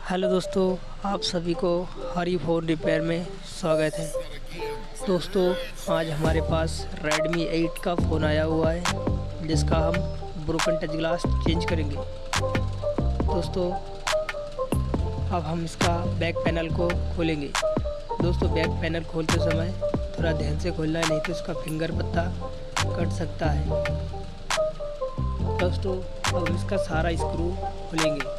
Hello दोस्तों, आप सभी को हरी फ़ोन रिपेयर में स्वागत है। दोस्तों, आज हमारे पास Redmi 8 का फ़ोन आया हुआ है जिसका हम ब्रोकन टच ग्लास चेंज करेंगे। दोस्तों, अब हम इसका बैक पैनल को खोलेंगे। दोस्तों, बैक पैनल खोलते समय थोड़ा ध्यान से खोलना है, नहीं तो इसका फिंगर पत्ता कट सकता है। दोस्तों, अब इसका सारा स्क्रू खोलेंगे।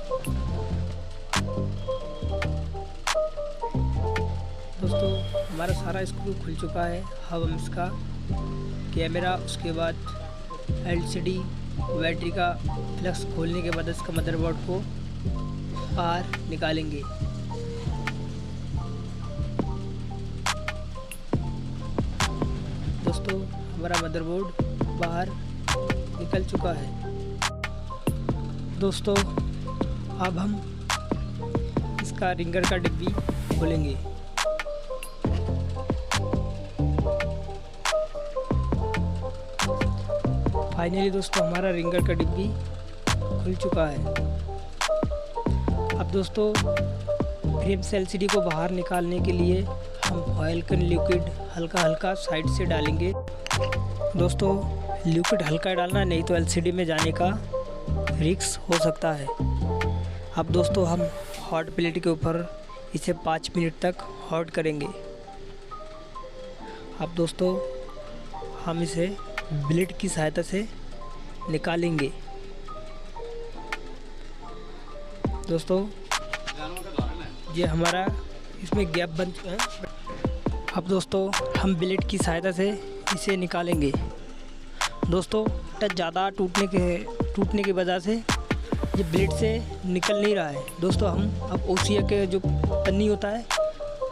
दोस्तों, हमारा सारा स्क्रू खुल चुका है। अब हम इसका कैमरा, उसके बाद LCD, बैटरी का फ्लक्स खोलने के बाद इसका मदरबोर्ड को बाहर निकालेंगे। दोस्तों, हमारा मदरबोर्ड बाहर निकल चुका है। दोस्तों, अब हम इसका रिंगर का डिब्बी खोलेंगे। फाइनली दोस्तों, हमारा रिंगर का डिब्बी खुल चुका है। अब दोस्तों, फ्रेम से LCD को बाहर निकालने के लिए हम ऑयल का लिक्विड हल्का हल्का साइड से डालेंगे। दोस्तों, लिक्विड हल्का डालना, नहीं तो LCD में जाने का रिस्क हो सकता है। अब दोस्तों, हम हॉट प्लेट के ऊपर इसे 5 मिनट तक हॉट करेंगे। अब दोस्तों, हम इसे ब्लेड की सहायता से निकालेंगे। दोस्तों, ये हमारा इसमें गैप बन चुका है। अब दोस्तों, हम ब्लेड की सहायता से इसे निकालेंगे। दोस्तों, टच ज़्यादा टूटने की वजह से ये ब्लेड से निकल नहीं रहा है। दोस्तों, हम अब ओसिया के जो पन्नी होता है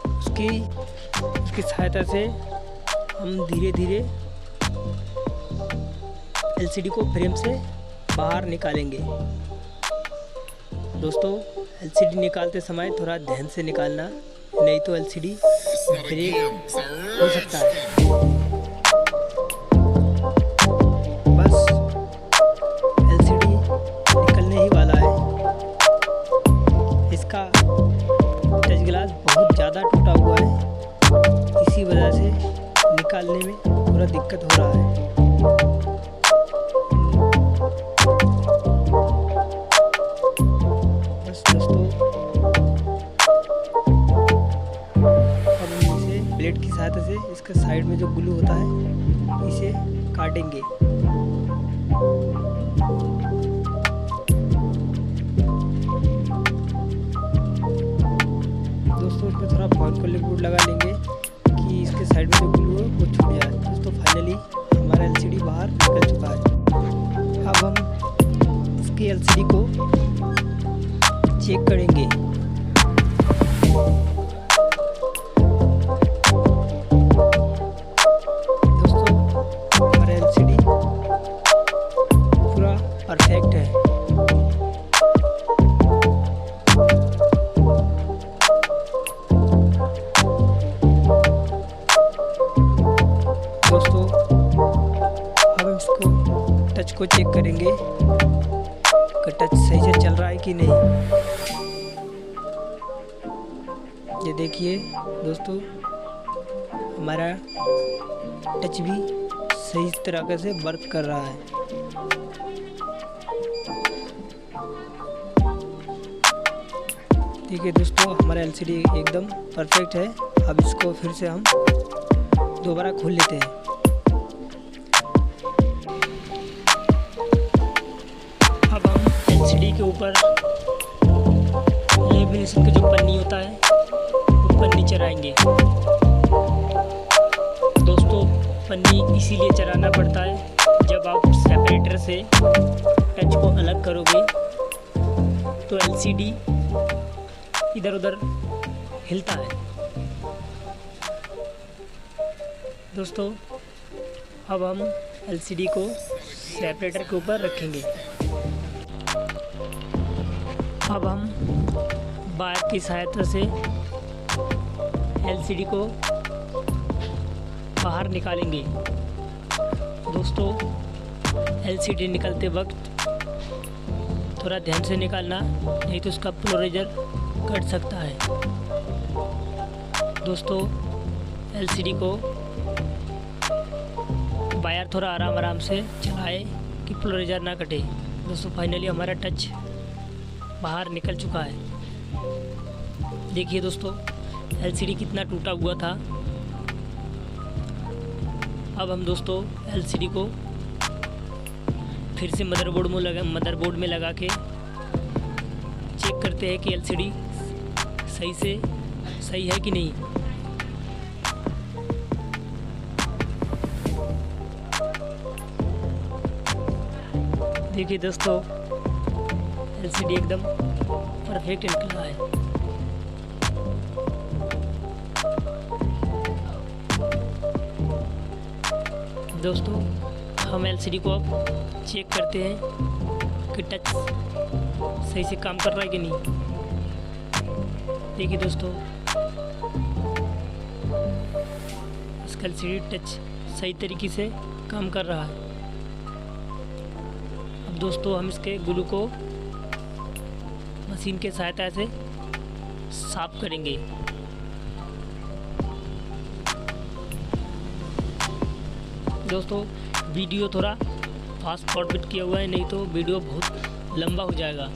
उसकी सहायता से हम धीरे धीरे LCD को फ्रेम से बाहर निकालेंगे। दोस्तों, LCD निकालते समय थोड़ा ध्यान से निकालना, नहीं तो LCD ब्रेक हो सकता है। बस LCD निकलने ही वाला है। इसका टच ग्लास बहुत ज़्यादा टूटा हुआ है, इसी वजह से निकालने में थोड़ा दिक्कत हो रहा है। ब्लेड की सहायता से इसके साइड में जो ग्लू होता है इसे काटेंगे। दोस्तों, इसमें थोड़ा फॉर्म को लिक्विड लगा लेंगे कि इसके साइड में जो ग्लू है वो छूट जाए। दोस्तों, फाइनली हमारा LCD बाहर निकल चुका है। अब हम इसकी LCD को चेक करेंगे। परफेक्ट है। दोस्तों, अब हम इसको टच को चेक करेंगे कि टच सही से चल रहा है कि नहीं। ये देखिए दोस्तों, हमारा टच भी सही तरीके से वर्क कर रहा है। ठीक है दोस्तों, हमारा LCD एकदम परफेक्ट है। अब इसको फिर से हम दोबारा खोल लेते हैं। अब हम LCD के ऊपर लेमिनेशन का जो पन्नी होता है वो पन्नी चढ़ाएंगे। दोस्तों, पन्नी इसीलिए चढ़ाना पड़ता है, जब आप सेपरेटर से टच को अलग करोगे तो LCD इधर उधर हिलता है। दोस्तों, अब हम LCD को सेपरेटर के ऊपर रखेंगे। अब हम बार की सहायता से LCD को बाहर निकालेंगे। दोस्तों, LCD निकलते वक्त थोड़ा ध्यान से निकालना, नहीं तो उसका प्लोरेजर कट सकता है। दोस्तों एलसीडी को वायर थोड़ा आराम से चलाए कि पोलराइजर ना कटे। दोस्तों फाइनली हमारा टच बाहर निकल चुका है। देखिए दोस्तों एलसीडी कितना टूटा हुआ था। अब हम दोस्तों एलसीडी को फिर से मदरबोर्ड में लगा के चेक करते हैं कि एलसीडी सही है कि नहीं। देखिए दोस्तों एलसीडी एकदम परफेक्ट निकला है। दोस्तों हम एलसीडी को अब चेक करते हैं कि टच सही से काम कर रहा है कि नहीं। देखिए दोस्तों इसका एलसीडी टच सही तरीके से काम कर रहा है। अब दोस्तों हम इसके ग्लू को मशीन के सहायता से साफ करेंगे। दोस्तों वीडियो थोड़ा फास्ट फॉरवर्ड किया हुआ है, नहीं तो वीडियो बहुत लंबा हो जाएगा।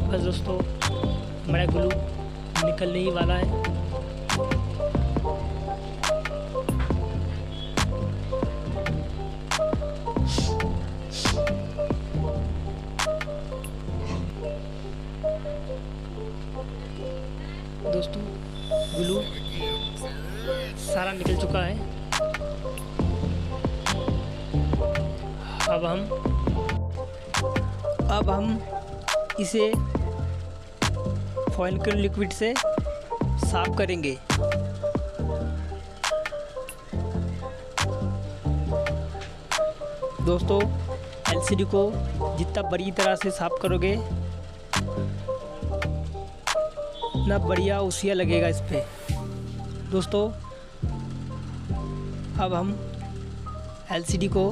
बस दोस्तों हमारा ग्लू निकलने ही वाला है। दोस्तों ग्लू सारा निकल चुका है। अब हम इसे फॉइल के लिक्विड से साफ करेंगे। दोस्तों एलसीडी को जितना बड़ी तरह से साफ करोगे इतना बढ़िया उसिया लगेगा इस पे। दोस्तों अब हम एलसीडी को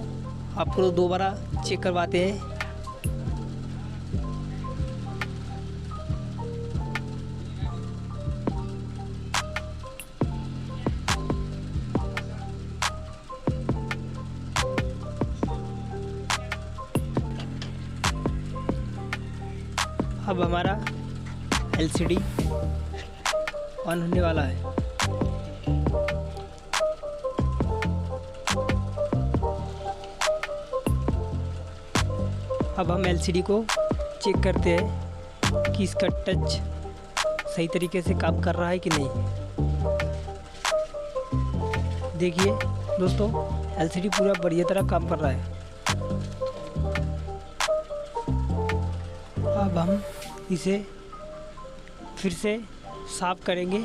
आपको दोबारा चेक करवाते हैं। अब हमारा एलसीडी ऑन होने वाला है। अब हम एलसीडी को चेक करते हैं कि इसका टच सही तरीके से काम कर रहा है कि नहीं। देखिए दोस्तों एलसीडी पूरा बढ़िया तरह काम कर रहा है। अब हम इसे फिर से साफ करेंगे।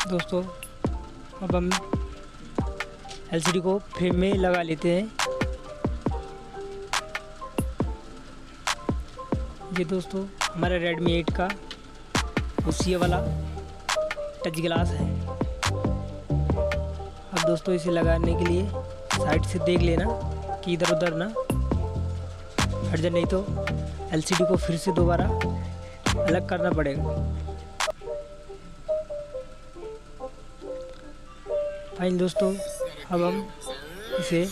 दोस्तों अब हम एलसीडी को फ्रेम में लगा लेते हैं। ये दोस्तों हमारा रेडमी 8 का उसी वाला टच ग्लास है। अब दोस्तों इसे लगाने के लिए साइड से देख लेना कि इधर उधर ना हट जाए, नहीं तो एलसीडी को फिर से दोबारा अलग करना पड़ेगा। फाइन दोस्तों अब हम इसे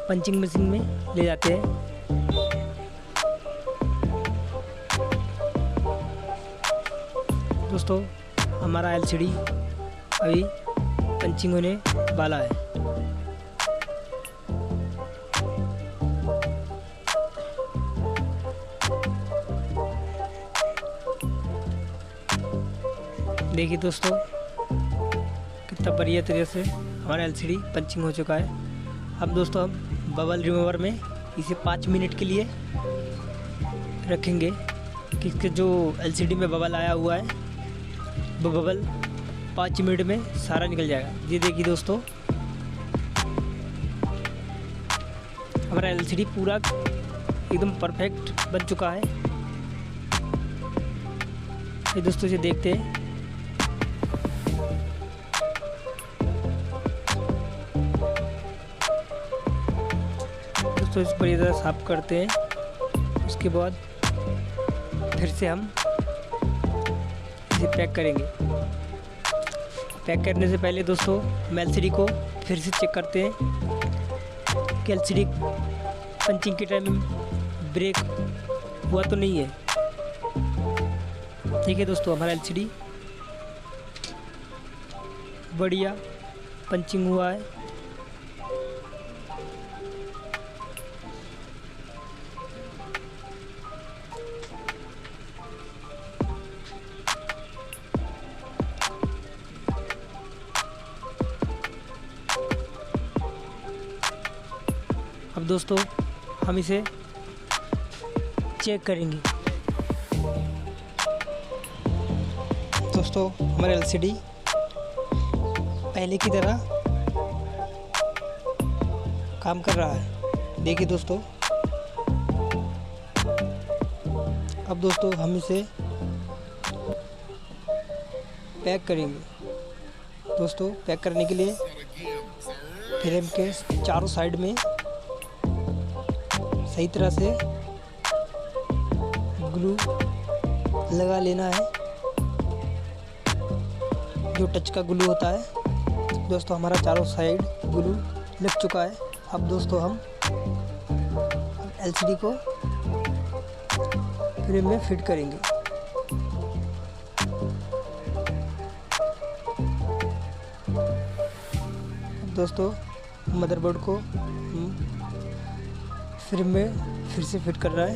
पंचिंग मशीन में ले जाते हैं। दोस्तों हमारा एलसीडी अभी पंचिंग होने वाला है। देखिए दोस्तों कितना बढ़िया तरीके से हमारा एलसीडी पंचिंग हो चुका है। अब दोस्तों हम बबल रिमूवर में इसे 5 मिनट के लिए रखेंगे कि इसके जो एलसीडी में बबल आया हुआ है वो बबल 5 मिनट में सारा निकल जाएगा। ये देखिए दोस्तों हमारा एलसीडी पूरा एकदम परफेक्ट बन चुका है। ये दोस्तों इसे देखते हैं। दोस्तों इस पर इधर साफ करते हैं। उसके बाद फिर से हम इसे पैक करेंगे। पैक करने से पहले दोस्तों हम एलसीडी को फिर से चेक करते हैं कि एलसीडी पंचिंग के टाइम ब्रेक हुआ तो नहीं है। ठीक है दोस्तों, हमारा एलसीडी बढ़िया पंचिंग हुआ है। अब दोस्तों हम इसे चेक करेंगे। दोस्तों हमारा एलसीडी पहले की तरह काम कर रहा है। देखिए दोस्तों, अब दोस्तों हम इसे पैक करेंगे। दोस्तों पैक करने के लिए फ्रेम के चारों साइड में सही तरह से ग्लू लगा लेना है, जो टच का ग्लू होता है। दोस्तों हमारा चारों साइड ग्लू लग चुका है। अब दोस्तों हम एलसीडी को फ्रेम में फिट करेंगे। दोस्तों मदरबोर्ड को फ्रेम में फिर से फिट कर रहा है।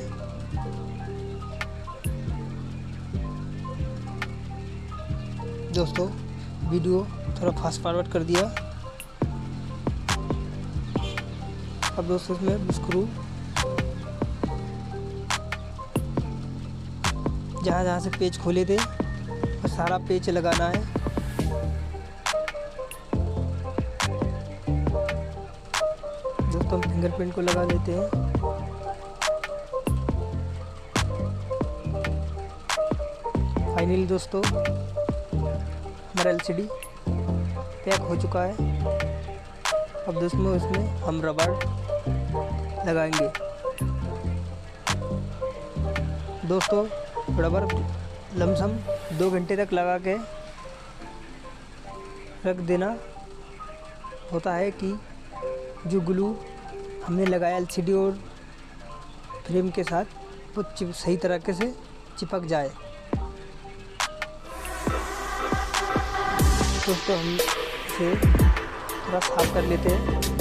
दोस्तों वीडियो थोड़ा फास्ट फॉरवर्ड कर दिया। अब दोस्तों इसमें स्क्रू जहाँ जहाँ से पेच खोले थे और सारा पेच लगाना है। दोस्तों हम फिंगरप्रिंट को लगा लेते हैं। फाइनली दोस्तों हमारा एलसीडी पैक हो चुका है। अब दोस्तों इसमें हम रबर लगाएंगे। दोस्तों रबर लमसम 2 घंटे तक लगा के रख देना होता है कि जो ग्लू हमने लगाया एलसीडी और फ्रेम के साथ वो सही तरीके से चिपक जाए। दोस्तों हम इसे थोड़ा साफ कर लेते हैं।